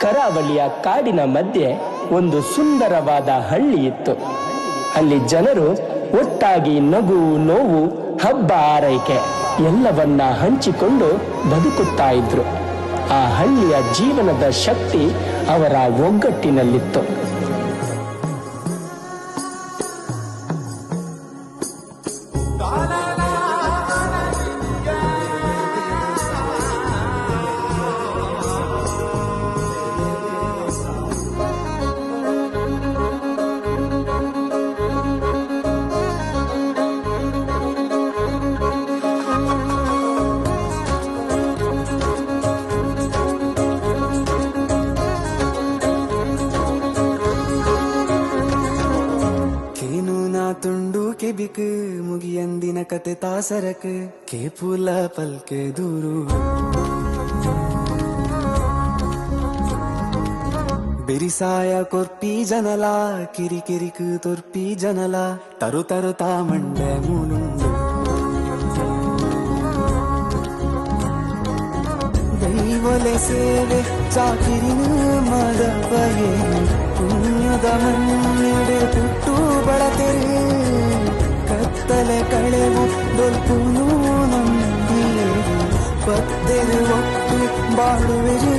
ಕರಾವಳಿಯ ಕಾಡಿನ ಮಧ್ಯೆ ಒಂದು ಸುಂದರವಾದ ಹಳ್ಳಿ ಇತ್ತು. ಅಲ್ಲಿ ಜನರು ಒಟ್ಟಾಗಿ ನಗು, ನೋವು, ಹಬ್ಬ, ಆರೈಕೆ ಎಲ್ಲವನ್ನ ಹಂಚಿಕೊಂಡು ಬದುಕುತ್ತಾ ಇದ್ರು. ಆ ಹಳ್ಳಿಯ ಜೀವನದ ಶಕ್ತಿ ಅವರ ಒಗ್ಗಟ್ಟಿನಲ್ಲಿತ್ತು. ತುಂಡು ಕೆಬಿಕ್ ಮುಗಿಯಂದಿನ ಕತೆ ತಾಸರಕ್ ಕೇಪುಲ ಪಲ್ಕೆ ದೂರು ಬಿರಿಸಾಯ ಕೊರ್ಪಿ ಜನಲ ಕಿರಿಕಿರಿಕ್ ತೊರ್ಪಿ ಜನಲ ತರು ತರು ತಾಮಂಡೆ ಮೂನುಂಡು ದೈವಲೆ ಸೇವೆ ಚಾಕಿರಿನ ಮದಪಯೇ ಪುಣ್ಯದ ಮಣ್ಣೆಡೆ ಪುಟ್ಟು ಬಳತೆರೆ ಕತ್ತಲೆ ಕಳೆವು ದೊಲ್ಪುನು ನಂಬಿಯೇ ಪತ್ತೆರು ಒಟ್ಟು ಬಾಳುವೆರು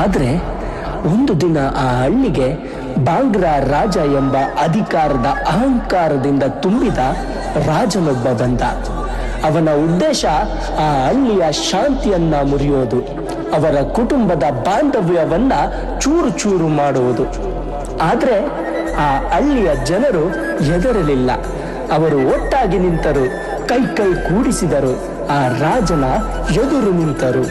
ಆದರೆ ಒಂದು ದಿನ ಆ ಹಳ್ಳಿಗೆ ಬಾಂಗ್ರಾ ರಾಜ ಎಂಬ ಅಧಿಕಾರದ ಅಹಂಕಾರದಿಂದ ತುಂಬಿದ ರಾಜನೊಬ್ಬ ಬಂದ. ಅವನ ಉದ್ದೇಶ ಆ ಹಳ್ಳಿಯ ಶಾಂತಿಯನ್ನ ಮುರಿಯೋದು, ಅವರ ಕುಟುಂಬದ ಬಾಂಧವ್ಯವನ್ನ ಚೂರು ಚೂರು ಮಾಡುವುದು. ಆದರೆ ಆ ಹಳ್ಳಿಯ ಜನರು ಹೆದರಲಿಲ್ಲ. ಅವರು ಒಟ್ಟಾಗಿ ನಿಂತರು, ಕೈ ಕೈ ಕೂಡಿಸಿದರು, ಆ ರಾಜನ ಎದುರು ನಿಂತರು.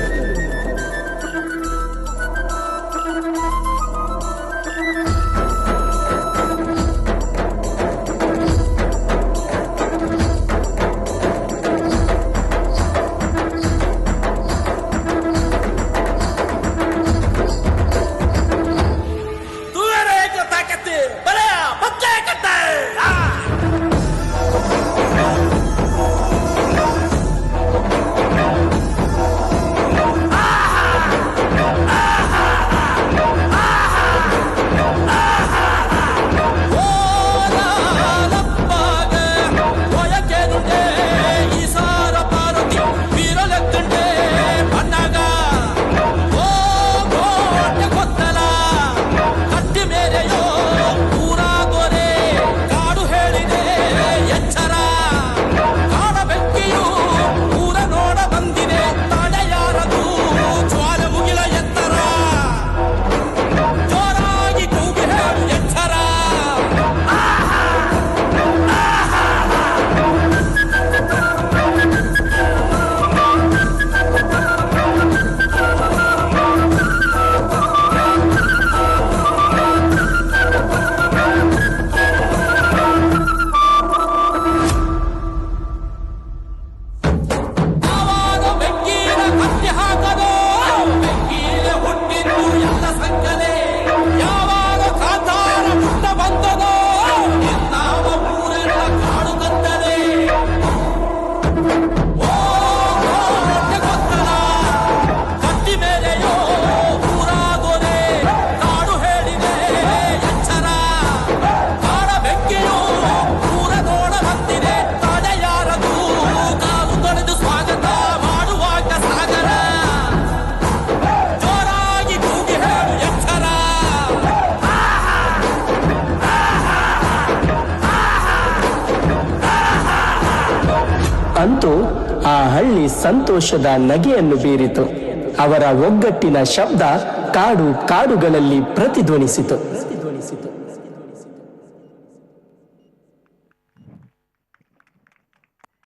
ಅಂತೂ ಆ ಹಳ್ಳಿ ಸಂತೋಷದ ನಗೆಯನ್ನು ಬೀರಿತು. ಅವರ ಒಗ್ಗಟ್ಟಿನ ಶಬ್ದ ಕಾಡು ಕಾಡುಗಳಲ್ಲಿ ಪ್ರತಿಧ್ವನಿಸಿತು.